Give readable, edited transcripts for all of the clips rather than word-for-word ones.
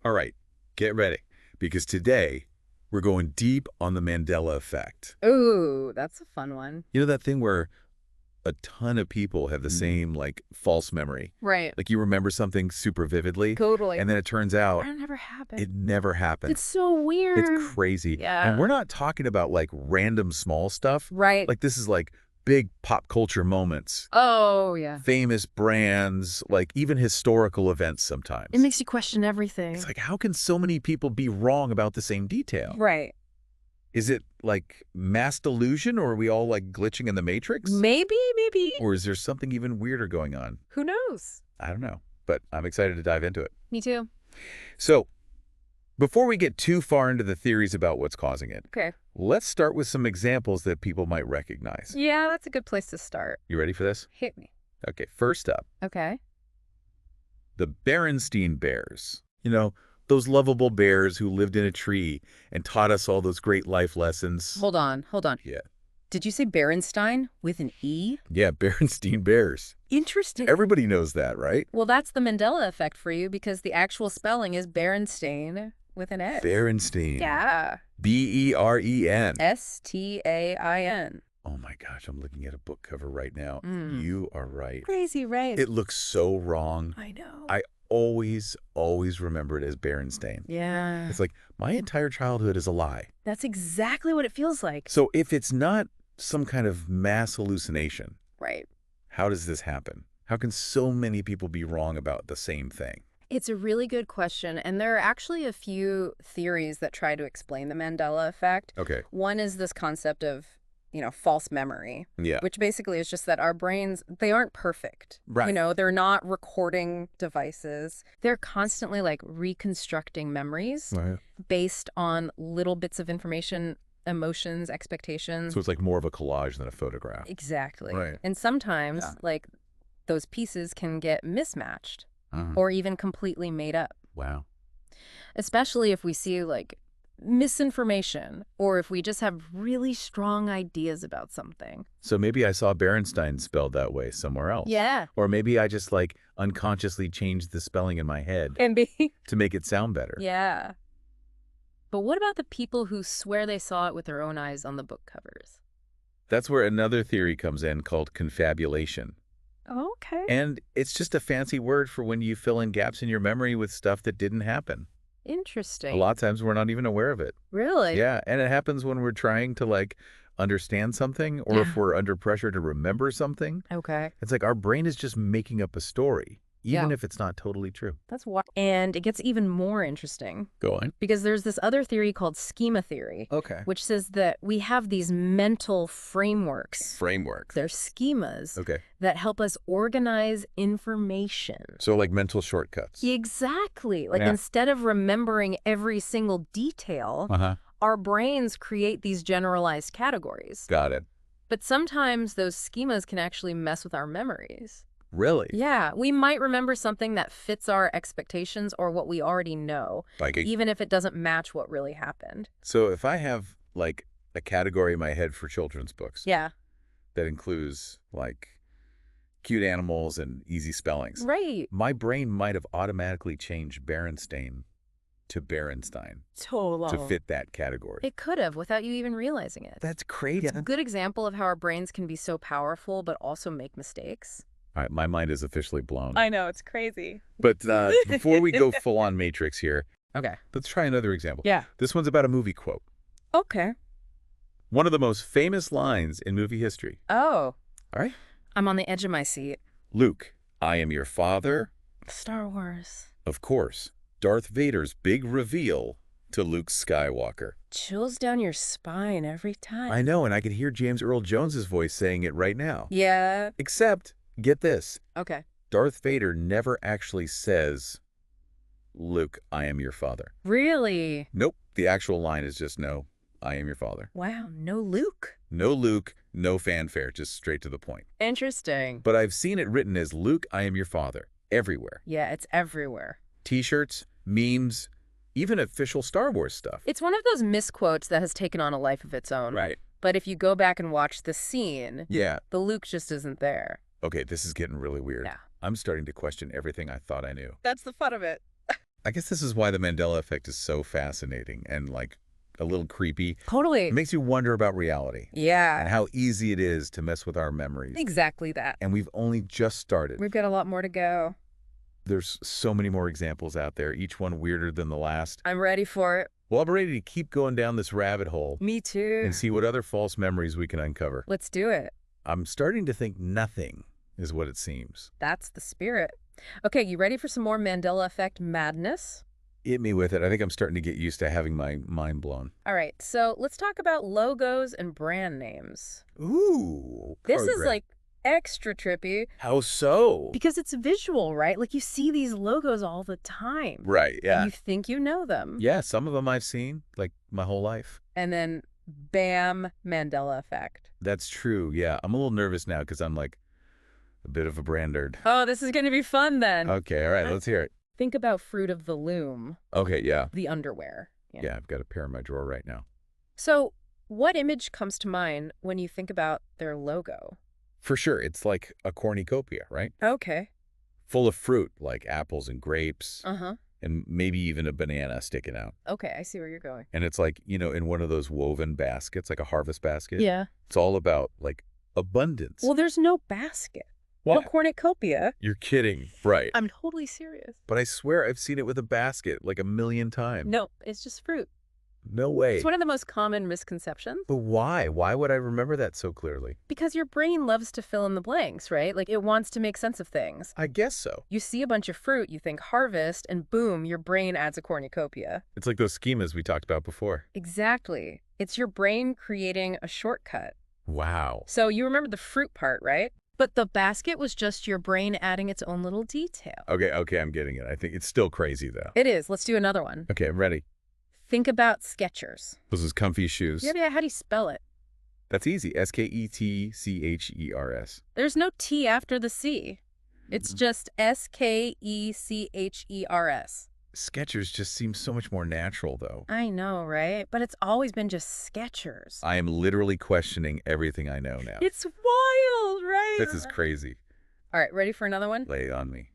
All right, get ready, because today we're going deep on the Mandela Effect. Ooh, that's a fun one. You know that thing where a ton of people have the same, like, false memory? Right. Like, you remember something super vividly, Totally. and then it turns out That never happened. it never happened. It's so It's weird. crazy. Yeah. And we're not talking about, like, random small stuff. Right. Like, this is, like, big pop culture moments, Oh, yeah. famous brands, like, even historical events sometimes. It makes you question everything. It's like, how can so many people be wrong about the same detail? Right. Is it, like, mass delusion, or are we all, like, glitching in the Matrix? Maybe. Or is there something even weirder going on? Who knows? I don't know, but I'm excited to dive into it. Me too. So, before we get too far into the theories about what's causing it, Okay. let's start with some examples that people might recognize. Yeah, that's a good place to start. You ready for this? Hit me. Okay, first up, Okay. the Berenstain Bears. You know, those lovable bears who lived in a tree and taught us all those great life lessons. Hold on. Yeah. Did you say Berenstain with an E? Yeah, Berenstain Bears. Interesting. Everybody knows that, right? Well, that's the Mandela effect for you because the actual spelling is Berenstain with an S. Berenstain. Yeah. B-E-R-E-N. S-T-A-I-N. Oh my gosh, I'm looking at a book cover right now. Mm. You are right. Crazy, right? It looks so wrong. I know. I always remember it as Berenstain. Yeah. It's like, my entire childhood is a lie. That's exactly what it feels like. So if it's not some kind of mass hallucination, Right. how does this happen? How can so many people be wrong about the same thing? It's a really good question, and there are actually a few theories that try to explain the Mandela effect. Okay. One is this concept of, false memory, Yeah. which basically is just that our brains, they aren't perfect. Right. They're not recording devices. They're constantly like reconstructing memories Right. based on little bits of information, emotions, expectations. So it's like more of a collage than a photograph. Exactly. Right. And sometimes, Yeah. like, those pieces can get mismatched Uh-huh. or even completely made up, Wow. especially if we see, like, misinformation or if we just have really strong ideas about something. So maybe I saw Berenstain spelled that way somewhere else. Yeah. Or maybe I just, like, unconsciously changed the spelling in my head Can be. to make it sound better. Yeah. But what about the people who swear they saw it with their own eyes on the book covers? That's where another theory comes in called confabulation. Okay. And it's just a fancy word for when you fill in gaps in your memory with stuff that didn't happen. Interesting. A lot of times we're not even aware of it. Really? Yeah, and it happens when we're trying to, like, understand something, or if Yeah. we're under pressure to remember something. Okay. It's like our brain is just making up a story, even Yeah. if it's not totally true. That's why. And it gets even more interesting Go on. because there's this other theory called schema theory, Okay. which says that we have these mental frameworks. Frameworks. They're schemas Okay. that help us organize information. So like mental shortcuts. Exactly. Like Yeah. instead of remembering every single detail, Uh-huh. our brains create these generalized categories. Got it. But sometimes those schemas can actually mess with our memories. Really? Yeah, we might remember something that fits our expectations or what we already know, Like even if it doesn't match what really happened. so if I have, like, a category in my head for children's books Yeah. that includes, like, cute animals and easy spellings, Right. my brain might have automatically changed Berenstain to Berenstain Totally. to fit that category. It could have without you even realizing it. That's crazy. It's a good example of how our brains can be so powerful but also make mistakes. All right, my mind is officially blown. I know, it's crazy. But before we go full-on Matrix here, Okay. let's try another example. Yeah. This one's about a movie quote. Okay. One of the most famous lines in movie history. Oh, All right? I'm on the edge of my seat. Luke, I am your father. Star Wars. Of course, Darth Vader's big reveal to Luke Skywalker. Chills down your spine every time. I know, and I can hear James Earl Jones's voice saying it right now. Yeah. Except, get this, Okay. Darth Vader never actually says, Luke, I am your father. Really? Nope, the actual line is just, no, I am your father. Wow, no Luke. No Luke, no fanfare, just straight to the point. Interesting. But I've seen it written as Luke, I am your father, everywhere. Yeah, it's everywhere. T-shirts, memes, even official Star Wars stuff. It's one of those misquotes that has taken on a life of its own. Right. But if you go back and watch the scene, Yeah. the Luke just isn't there. Okay, this is getting really weird. Yeah. I'm starting to question everything I thought I knew. That's the fun of it. I guess this is why the Mandela Effect is so fascinating and, like, a little creepy. It Totally. makes you wonder about reality Yeah, and how easy it is to mess with our memories. exactly that. And we've only just started. We've got a lot more to go. There's so many more examples out there, each one weirder than the last. I'm ready for it. Well, I'm ready to keep going down this rabbit hole Me too. and see what other false memories we can uncover. Let's do it. I'm starting to think nothing is what it seems. That's the spirit. Okay, you ready for some more Mandela Effect madness? Hit me with it. I think I'm starting to get used to having my mind blown. All right, so let's talk about logos and brand names. Ooh. This is program. like extra trippy How so? because it's visual, right? Like you see these logos all the time. Right, yeah. And you think you know them. Yeah, some of them I've seen, like, my whole life. And then bam, Mandela Effect. That's true, yeah. I'm a little nervous now because I'm, like, a bit of a brand nerd. Oh, this is going to be fun then. Okay, all right, let's hear it. Think about Fruit of the Loom, Okay, yeah. the underwear. Yeah, I've got a pair in my drawer right now. So, what image comes to mind when you think about their logo? For sure, it's like a cornucopia, right? Okay. Full of fruit, like apples and grapes, Uh-huh. and maybe even a banana sticking out. Okay, I see where you're going. And it's like, in one of those woven baskets, like a harvest basket. Yeah. It's all about, like, abundance. Well, there's no basket. No What? cornucopia. You're kidding. Right. I'm totally serious. But I swear I've seen it with a basket like a million times. No, it's just fruit. No way. It's one of the most common misconceptions But why? Why would I remember that so clearly? because your brain loves to fill in the blanks, right? Like it wants to make sense of things. I guess so. You see a bunch of fruit, you think harvest, and boom, your brain adds a cornucopia. It's like those schemas we talked about before. Exactly. It's your brain creating a shortcut. Wow. So you remember the fruit part, right? But the basket was just your brain adding its own little detail. Okay, I'm getting it. I think it's still crazy, though. It is. Let's do another one. Okay, I'm ready. Think about Skechers. Those is comfy shoes. Yeah, how do you spell it? That's easy. Sketchers. There's no T after the C. It's just Skechers. Skechers just seems so much more natural, though. I know, right? But it's always been just Skechers. I am literally questioning everything I know now. It's wild, right? This is crazy. All right, ready for another one? Lay it on me.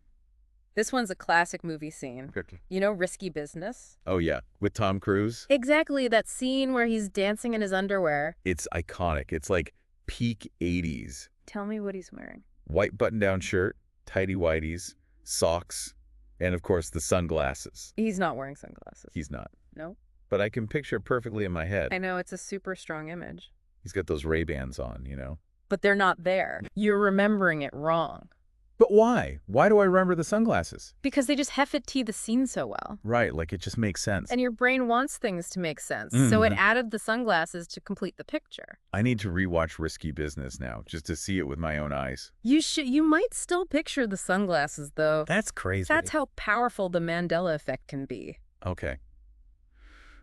This one's a classic movie scene. You know Risky Business? Oh, yeah. With Tom Cruise? Exactly, that scene where he's dancing in his underwear. It's iconic. It's like peak 80s. Tell me what he's wearing. White button-down shirt, tighty whities, socks, and, of course, the sunglasses. He's not wearing sunglasses. He's not. No? But I can picture it perfectly in my head. I know, it's a super strong image. He's got those Ray-Bans on, But they're not there. You're remembering it wrong. But why? Why do I remember the sunglasses? Because they just hefted the scene so well. Right, like it just makes sense. And your brain wants things to make sense. So it Mhm. added the sunglasses to complete the picture. I need to rewatch Risky Business now, just to see it with my own eyes. You might still picture the sunglasses, though. That's crazy. That's how powerful the Mandela Effect can be. Okay.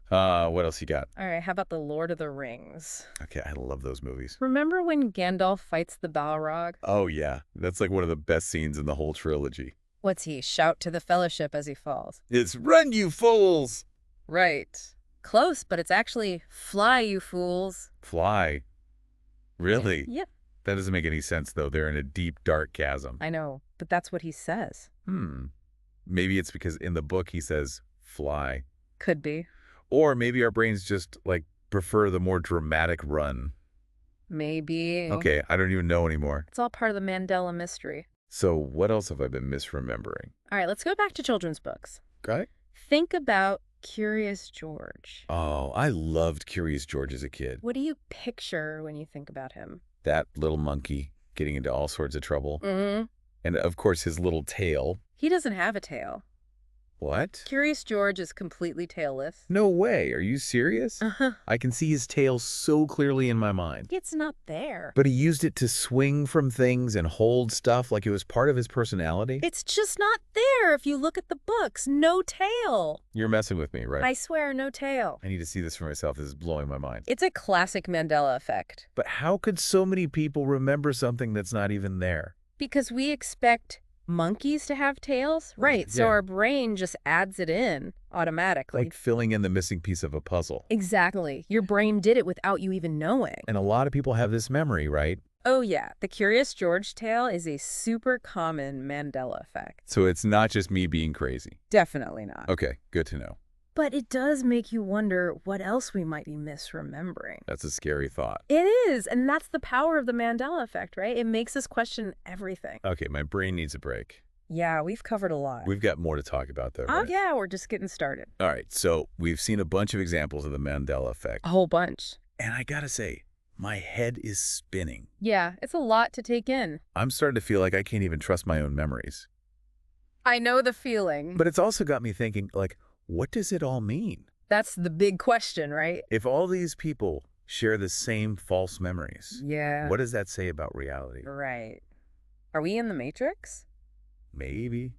What else you got? All right, how about the Lord of the Rings? Okay, I love those movies. Remember when Gandalf fights the Balrog? Oh, yeah. That's like one of the best scenes in the whole trilogy. What's he shout to the Fellowship as he falls? It's "Run, you fools!" Right. Close, but it's actually fly, you fools. Fly. Really? Yeah, That doesn't make any sense, though. They're in a deep, dark chasm. I know, but that's what he says. Maybe it's because in the book he says fly. Could be. Or maybe our brains just, like, prefer the more dramatic run. Maybe. Okay, I don't even know anymore. It's all part of the Mandela mystery. So what else have I been misremembering? All right, let's go back to children's books. Okay. Think about Curious George. Oh, I loved Curious George as a kid. What do you picture when you think about him? That little monkey getting into all sorts of trouble. Mm-hmm. And, of course, his little tail. He doesn't have a tail. What? Curious George is completely tailless. No way. Are you serious? Uh-huh. I can see his tail so clearly in my mind. It's not there. But he used it to swing from things and hold stuff like it was part of his personality? It's just not there if you look at the books. No tail. You're messing with me, right? I swear, no tail. I need to see this for myself. This is blowing my mind. It's a classic Mandela effect. But how could so many people remember something that's not even there? Because we expect monkeys to have tails? Right, so Yeah. our brain just adds it in automatically. Like filling in the missing piece of a puzzle. Exactly. Your brain did it without you even knowing. And a lot of people have this memory, right? Oh yeah, the Curious George tale is a super common Mandela effect. So it's not just me being crazy. Definitely not. Okay, good to know. But it does make you wonder what else we might be misremembering. That's a scary thought. It is, and that's the power of the Mandela effect, right? It makes us question everything. Okay, my brain needs a break. Yeah, we've covered a lot. We've got more to talk about, though, Oh right? yeah, we're just getting started. All right, so we've seen a bunch of examples of the Mandela effect. A whole bunch. And I gotta say, my head is spinning. Yeah, it's a lot to take in. I'm starting to feel like I can't even trust my own memories. I know the feeling. But it's also got me thinking, like, what does it all mean? That's the big question, right? If all these people share the same false memories, Yeah. what does that say about reality? Right. Are we in the Matrix? Maybe.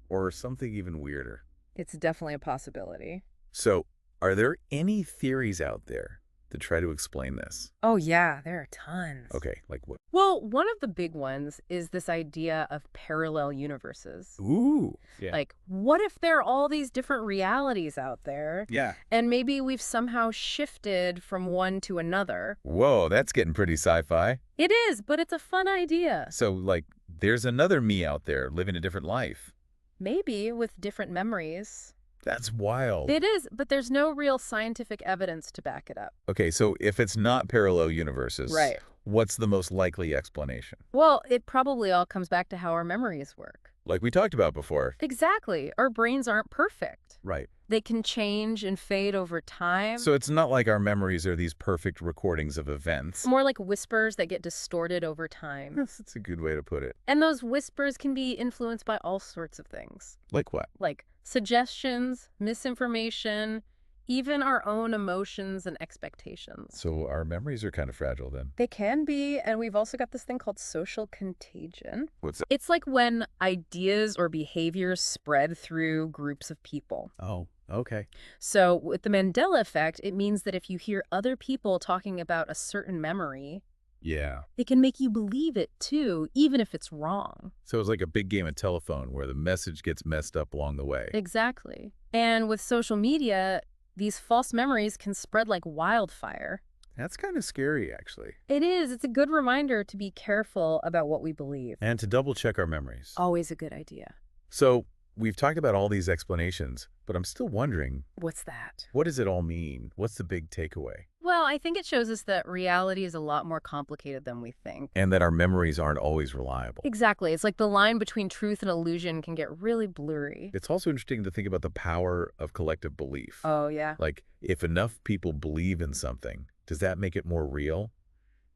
Or something even weirder. It's definitely a possibility. So, are there any theories out there to try to explain this? Oh yeah, there are tons. Okay, like what? Well, one of the big ones is this idea of parallel universes. Ooh. Yeah. Like, what if there are all these different realities out there, Yeah. and maybe we've somehow shifted from one to another? Whoa, that's getting pretty sci-fi. It is, but it's a fun idea. So, like, there's another me out there living a different life. Maybe with different memories. That's wild. It is, but there's no real scientific evidence to back it up. Okay, so if it's not parallel universes, Right. what's the most likely explanation? Well, it probably all comes back to how our memories work. Like we talked about before. Exactly. Our brains aren't perfect. Right. They can change and fade over time. So it's not like our memories are these perfect recordings of events. More like whispers that get distorted over time. That's a good way to put it. And those whispers can be influenced by all sorts of things. Like what? Like suggestions, misinformation, even our own emotions and expectations. So our memories are kind of fragile then. They can be, and we've also got this thing called social contagion. What's that? It's like when ideas or behaviors spread through groups of people. Oh, okay. So with the Mandela effect, it means that if you hear other people talking about a certain memory, Yeah. it can make you believe it too, even if it's wrong. So it's like a big game of telephone where the message gets messed up along the way. Exactly. And with social media, these false memories can spread like wildfire. That's kind of scary, actually. It is. It's a good reminder to be careful about what we believe. And to double check our memories. Always a good idea. So we've talked about all these explanations, but I'm still wondering, What's that? what does it all mean? What's the big takeaway? Well, I think it shows us that reality is a lot more complicated than we think. And that our memories aren't always reliable. Exactly. It's like the line between truth and illusion can get really blurry. It's also interesting to think about the power of collective belief. Oh, yeah. Like, if enough people believe in something, does that make it more real,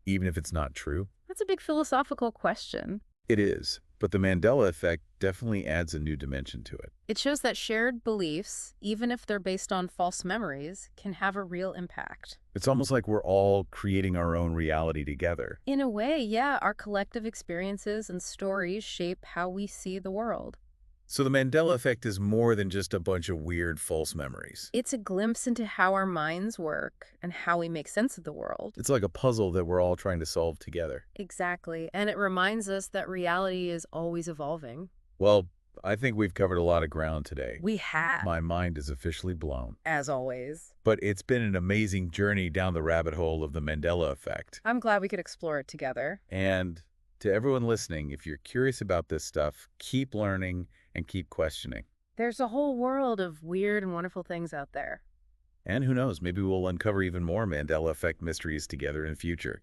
even if it's not true? That's a big philosophical question. It is, but the Mandela effect definitely adds a new dimension to it. It shows that shared beliefs, even if they're based on false memories, can have a real impact. It's almost like we're all creating our own reality together. In a way, yeah, our collective experiences and stories shape how we see the world. So the Mandela effect is more than just a bunch of weird false memories. It's a glimpse into how our minds work and how we make sense of the world. It's like a puzzle that we're all trying to solve together. Exactly. And it reminds us that reality is always evolving. Well, I think we've covered a lot of ground today. We have, My mind is officially blown. as always. But it's been an amazing journey down the rabbit hole of the Mandela effect. I'm glad we could explore it together. And to everyone listening, if you're curious about this stuff, keep learning and keep questioning. There's a whole world of weird and wonderful things out there. And who knows, maybe we'll uncover even more Mandela effect mysteries together in the future.